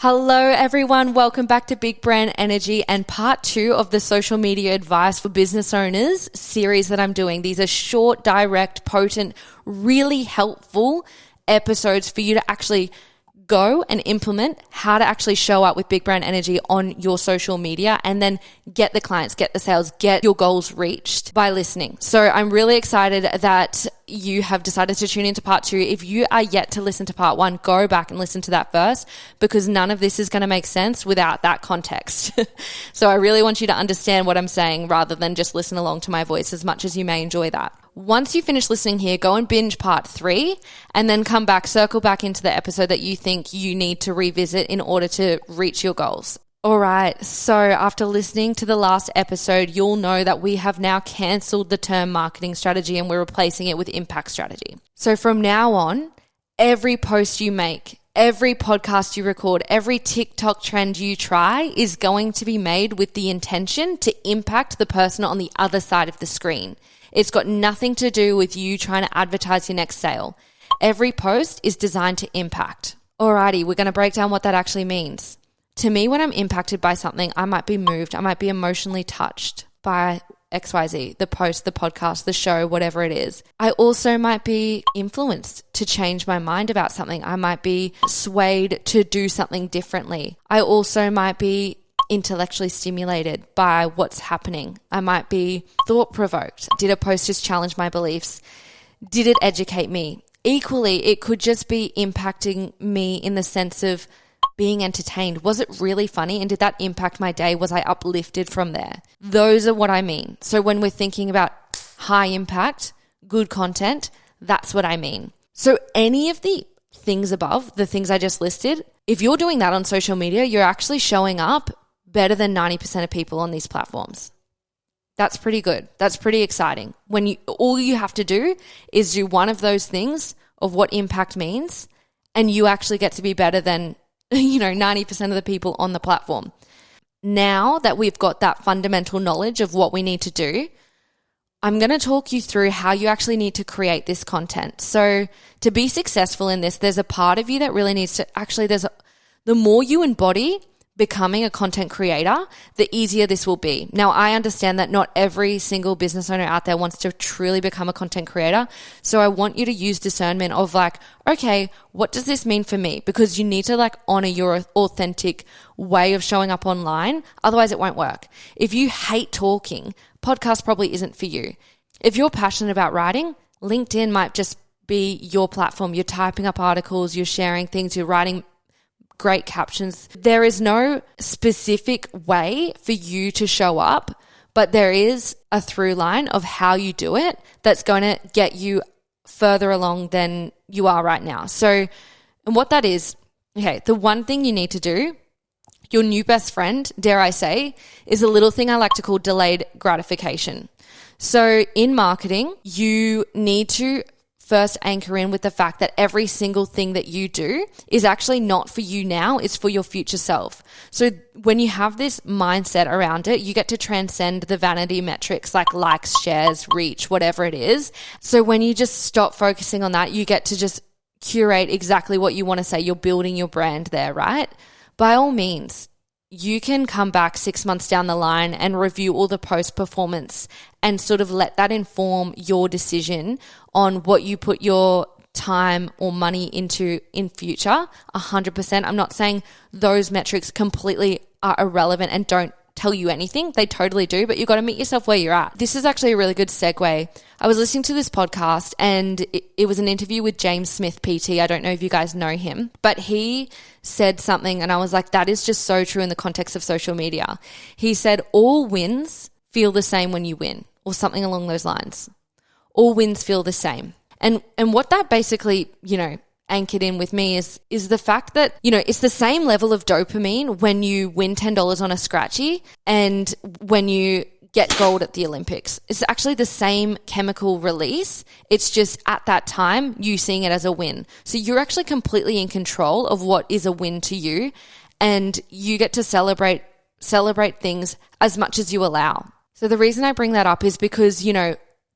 Hello everyone, welcome back to Big Brand Energy and part 2 of the social media advice for business owners series that I'm doing. These are short, direct, potent, really helpful episodes for you to actually go and implement how to actually show up with Big Brand Energy on your social media and then get the clients, get the sales, get your goals reached by listening. So I'm really excited that you have decided to tune into part 2. If you are yet to listen to part 1, go back and listen to that first because none of this is going to make sense without that context. So I really want you to understand what I'm saying rather than just listen along to my voice, as much as you may enjoy that. Once you finish listening here, go and binge part 3 and then come back, circle back into the episode that you think you need to revisit in order to reach your goals. All right, so after listening to the last episode, you'll know that we have now cancelled the term marketing strategy and we're replacing it with impact strategy. So from now on, every post you make, every podcast you record, every TikTok trend you try is going to be made with the intention to impact the person on the other side of the screen. It's got nothing to do with you trying to advertise your next sale. Every post is designed to impact. Alrighty, we're going to break down what that actually means. To me, when I'm impacted by something, I might be moved. I might be emotionally touched by XYZ, the post, the podcast, the show, whatever it is. I also might be influenced to change my mind about something. I might be swayed to do something differently. I also might be intellectually stimulated by what's happening. I might be thought-provoked. Did a post just challenge my beliefs? Did it educate me? Equally, it could just be impacting me in the sense of being entertained. Was it really funny? And did that impact my day? Was I uplifted from there? Those are what I mean. So when we're thinking about high impact, good content, that's what I mean. So any of the things above, the things I just listed, if you're doing that on social media, you're actually showing up better than 90% of people on these platforms. That's pretty good. That's pretty exciting. When all you have to do is do one of those things of what impact means, and you actually get to be better than 90% of the people on the platform. Now that we've got that fundamental knowledge of what we need to do, I'm going to talk you through how you actually need to create this content. So to be successful in this, there's a part of you that really needs to the more you embody becoming a content creator, the easier this will be. Now, I understand that not every single business owner out there wants to truly become a content creator. So I want you to use discernment of okay, what does this mean for me? Because you need to honor your authentic way of showing up online. Otherwise it won't work. If you hate talking, podcast probably isn't for you. If you're passionate about writing, LinkedIn might just be your platform. You're typing up articles, you're sharing things, you're writing great captions. There is no specific way for you to show up, but there is a through line of how you do it that's going to get you further along than you are right now. So, and what that is, the one thing you need to do, your new best friend, dare I say, is a little thing I like to call delayed gratification. So in marketing, you need to first anchor in with the fact that every single thing that you do is actually not for you now, it's for your future self. So when you have this mindset around it, you get to transcend the vanity metrics like likes, shares, reach, whatever it is. So when you just stop focusing on that, you get to just curate exactly what you want to say. You're building your brand there, right? By all means, you can come back 6 months down the line and review all the post performance and sort of let that inform your decision on what you put your time or money into in future. 100%. I'm not saying those metrics completely are irrelevant and don't tell you anything. They totally do, but you've got to meet yourself where you're at. This is actually a really good segue. I was listening to this podcast and it was an interview with James Smith, PT. I don't know if you guys know him, but he said something and I was like, that is just so true in the context of social media. He said, all wins feel the same when you win, or something along those lines. All wins feel the same. And what that basically, anchored in with me is the fact that, it's the same level of dopamine when you win $10 on a scratchy and when you get gold at the Olympics. It's actually the same chemical release. It's just at that time, you seeing it as a win. So you're actually completely in control of what is a win to you, and you get to celebrate things as much as you allow. So the reason I bring that up is because,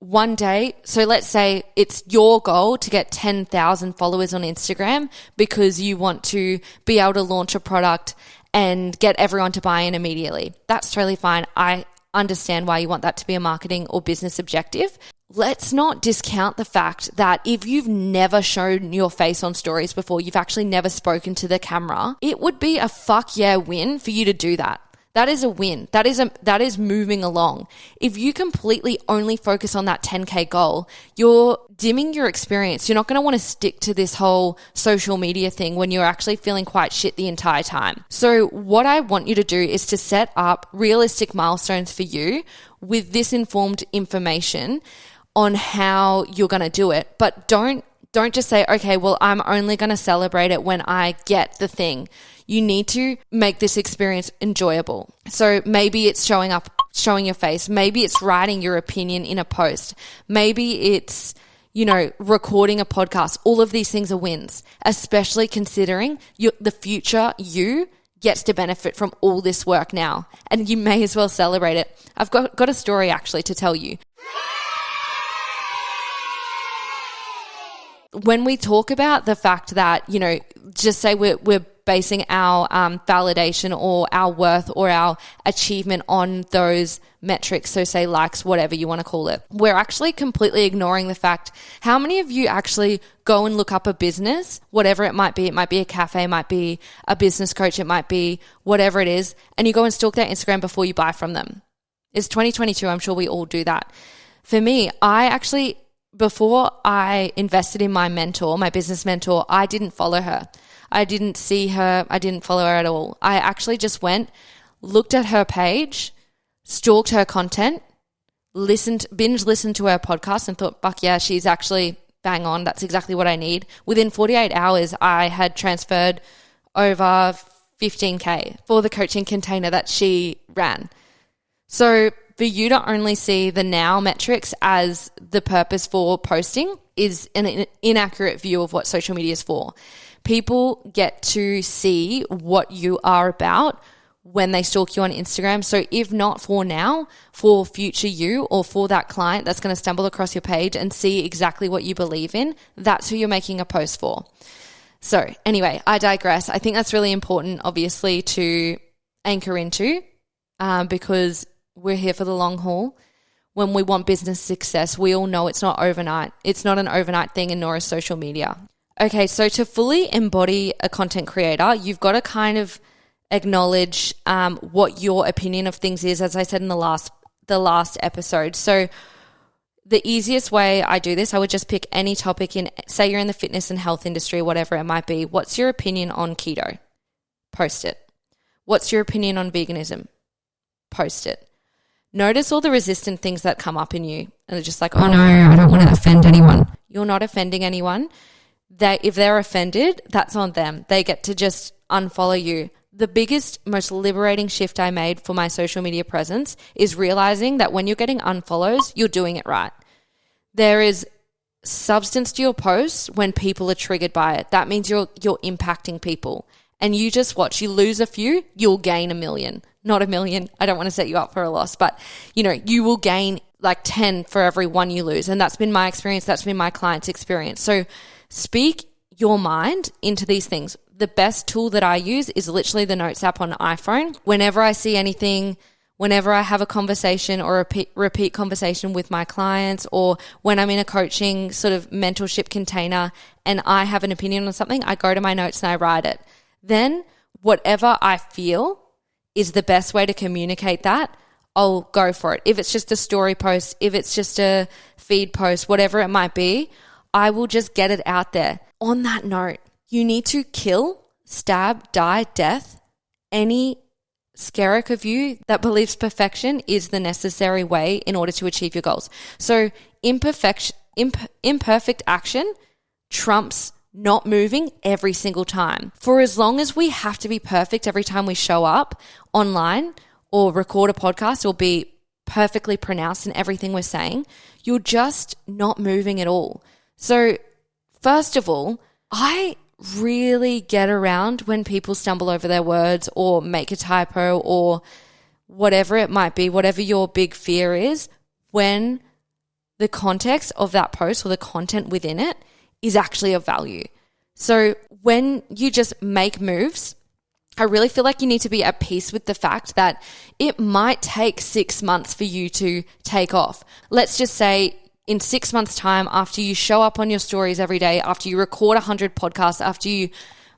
one day, so let's say it's your goal to get 10,000 followers on Instagram because you want to be able to launch a product and get everyone to buy in immediately. That's totally fine. I understand why you want that to be a marketing or business objective. Let's not discount the fact that if you've never shown your face on stories before, you've actually never spoken to the camera, it would be a fuck yeah win for you to do that. That is a win. That is moving along. If you completely only focus on that 10K goal, you're dimming your experience. You're not going to want to stick to this whole social media thing when you're actually feeling quite shit the entire time. So what I want you to do is to set up realistic milestones for you with this informed information on how you're going to do it. But don't just say, okay, well, I'm only going to celebrate it when I get the thing. You need to make this experience enjoyable. So maybe it's showing your face. Maybe it's writing your opinion in a post. Maybe it's, recording a podcast. All of these things are wins, especially considering the future you gets to benefit from all this work now. And you may as well celebrate it. I've got a story actually to tell you. When we talk about the fact that, just say we're basing our validation or our worth or our achievement on those metrics, so say likes, whatever you want to call it, we're actually completely ignoring the fact, how many of you actually go and look up a business, whatever it might be a cafe, it might be a business coach, it might be whatever it is, and you go and stalk their Instagram before you buy from them? It's 2022, I'm sure we all do that. For me, before I invested in my mentor, my business mentor, I didn't follow her. I didn't see her. I didn't follow her at all. I actually just went, looked at her page, stalked her content, binge listened to her podcast and thought, fuck yeah, she's actually bang on. That's exactly what I need. Within 48 hours, I had transferred over 15K for the coaching container that she ran. So for you to only see the now metrics as the purpose for posting is an inaccurate view of what social media is for. People get to see what you are about when they stalk you on Instagram. So if not for now, for future you or for that client that's going to stumble across your page and see exactly what you believe in, that's who you're making a post for. So anyway, I digress. I think that's really important, obviously, to anchor into because we're here for the long haul. When we want business success, we all know it's not overnight. It's not an overnight thing, and nor is social media. Okay, so to fully embody a content creator, you've got to kind of acknowledge what your opinion of things is, as I said in the last episode. So the easiest way I do this, I would just pick any topic in, say you're in the fitness and health industry, whatever it might be. What's your opinion on keto? Post it. What's your opinion on veganism? Post it. Notice all the resistant things that come up in you. And they're just like, oh no, I don't want to offend anyone. You're not offending anyone. If they're offended, that's on them. They get to just unfollow you. The biggest, most liberating shift I made for my social media presence is realizing that when you're getting unfollows, you're doing it right. There is substance to your posts when people are triggered by it. That means you're impacting people. And you just watch. You lose a few, you'll gain 1 million. Not 1 million. I don't want to set you up for a loss, but you will gain like 10 for every one you lose. And that's been my experience. That's been my client's experience. So speak your mind into these things. The best tool that I use is literally the Notes app on iPhone. Whenever I see anything, whenever I have a conversation or a repeat conversation with my clients, or when I'm in a coaching sort of mentorship container and I have an opinion on something, I go to my notes and I write it. Then whatever I feel is the best way to communicate that, I'll go for it. If it's just a story post, if it's just a feed post, whatever it might be, I will just get it out there. On that note, you need to kill, stab, die, death any skerrick of you that believes perfection is the necessary way in order to achieve your goals. So imperfect action trumps not moving every single time. For as long as we have to be perfect every time we show up online or record a podcast or be perfectly pronounced in everything we're saying, you're just not moving at all. So first of all, I really get around when people stumble over their words or make a typo or whatever it might be, whatever your big fear is, when the context of that post or the content within it is actually of value. So when you just make moves, I really feel like you need to be at peace with the fact that it might take 6 months for you to take off. Let's just say in 6 months' time, after you show up on your stories every day, after you record 100 podcasts, after you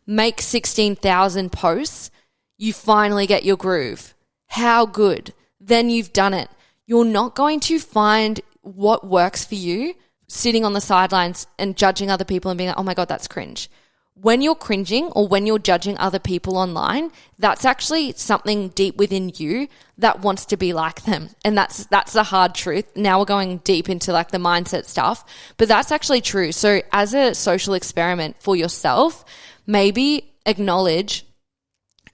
make 16,000 posts, you finally get your groove. How good? Then you've done it. You're not going to find what works for you sitting on the sidelines and judging other people and being like, oh my God, that's cringe. When you're cringing or when you're judging other people online, that's actually something deep within you that wants to be like them. And that's the hard truth. Now we're going deep into like the mindset stuff, but that's actually true. So as a social experiment for yourself, maybe acknowledge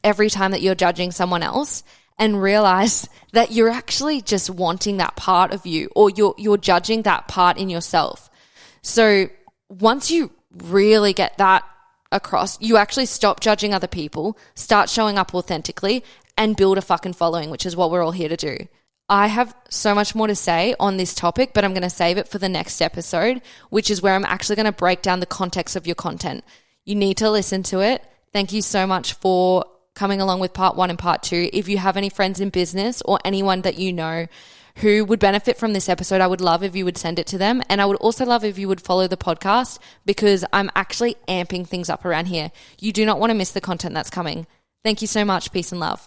every time that you're judging someone else and realize that you're actually just wanting that part of you, or you're judging that part in yourself. So once you really get that across, you actually stop judging other people, start showing up authentically, and build a fucking following, which is what we're all here to do. I have so much more to say on this topic, but I'm going to save it for the next episode, which is where I'm actually going to break down the context of your content. You need to listen to it. Thank you so much for coming along with part 1 and part 2. If you have any friends in business or anyone that you know who would benefit from this episode, I would love if you would send it to them. And I would also love if you would follow the podcast, because I'm actually amping things up around here. You do not want to miss the content that's coming. Thank you so much. Peace and love.